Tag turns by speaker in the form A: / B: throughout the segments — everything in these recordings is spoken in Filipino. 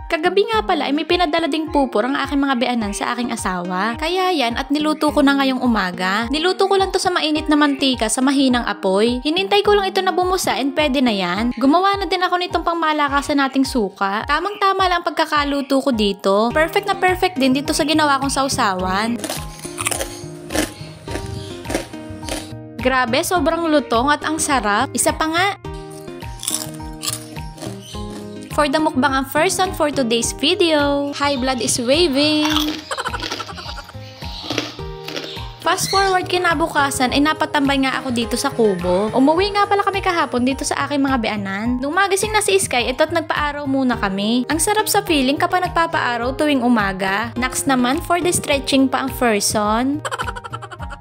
A: Kagabi nga pala ay may pinadala ding pupor ang aking mga beanan sa aking asawa. Kaya yan at niluto ko na ngayong umaga. Niluto ko lang to sa mainit na mantika sa mahinang apoy. Hinintay ko lang ito na bumusa and pwede na yan. Gumawa na din ako nitong pangmalakasan nating suka. Tamang-tama lang pagkakaluto ko dito. Perfect na perfect din dito sa ginawa kong sausawan. Grabe, sobrang lutong at ang sarap. Isa pa nga. For the mukbang person for today's video. High blood is waving. Fast forward kinabukasan ay napatambay nga ako dito sa kubo. Umuwi nga pala kami kahapon dito sa aking mga beanan. Nung magising na si Sky, ito't nagpa-araw muna kami. Ang sarap sa feeling kapag nagpapa-araw tuwing umaga. Next naman for the stretching pa ang person.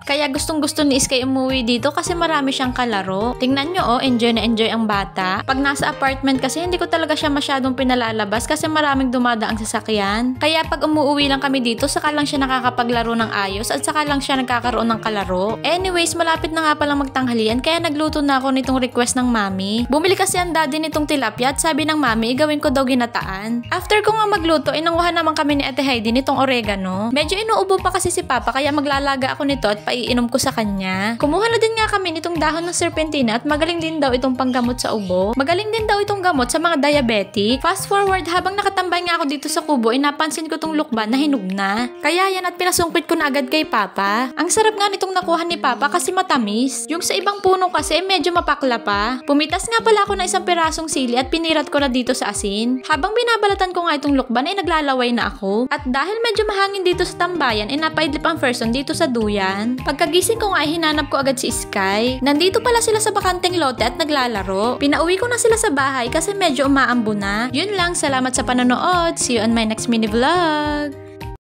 A: Kaya gustong-gusto ni Sky umuwi dito kasi marami siyang kalaro. Tingnan nyo enjoy na enjoy ang bata. Pag nasa apartment kasi hindi ko talaga siya masyadong pinalalabas kasi maraming dumadaang sasakyan. Kaya pag umuwi lang kami dito, saka lang siya nakakapaglaro ng ayos at saka lang siya nagkakaroon ng kalaro. Anyways, malapit na nga palang magtanghalian kaya nagluto na ako nitong request ng mami. Bumili kasi ang daddy nitong tilapia at sabi ng mami, gawin ko daw ginataan. After ko nga magluto, nanguha naman kami ni Ate Heidi nitong oregano. Medyo inuubo pa kasi si Papa kaya maglalaga ako nito at iinom ko sa kanya. Kumuha na din nga kami nitong dahon ng serpentina at magaling din daw itong panggamot sa ubo. Magaling din daw itong gamot sa mga diabetic. Fast forward, habang nakatambay nga ako dito sa kubo, napansin ko tong lukban na hinug na. Kaya yan at pinasungkit ko na agad kay Papa. Ang sarap nga nitong nakuha ni Papa kasi matamis. Yung sa ibang puno kasi medyo mapakla pa. Pumitas nga pala ako ng isang pirasong sili at pinirat ko na dito sa asin. Habang binabalatan ko nga itong lukban ay naglalaway na ako. At dahil medyo mahangin dito sa tambayan napaidlip ang person dito sa duyan. Pagkagising ko nga hinanap ko agad si Sky. Nandito pala sila sa bakanteng lote at naglalaro. Pinauwi ko na sila sa bahay kasi medyo umaambo na. Yun lang, salamat sa panonood. See you on my next mini vlog.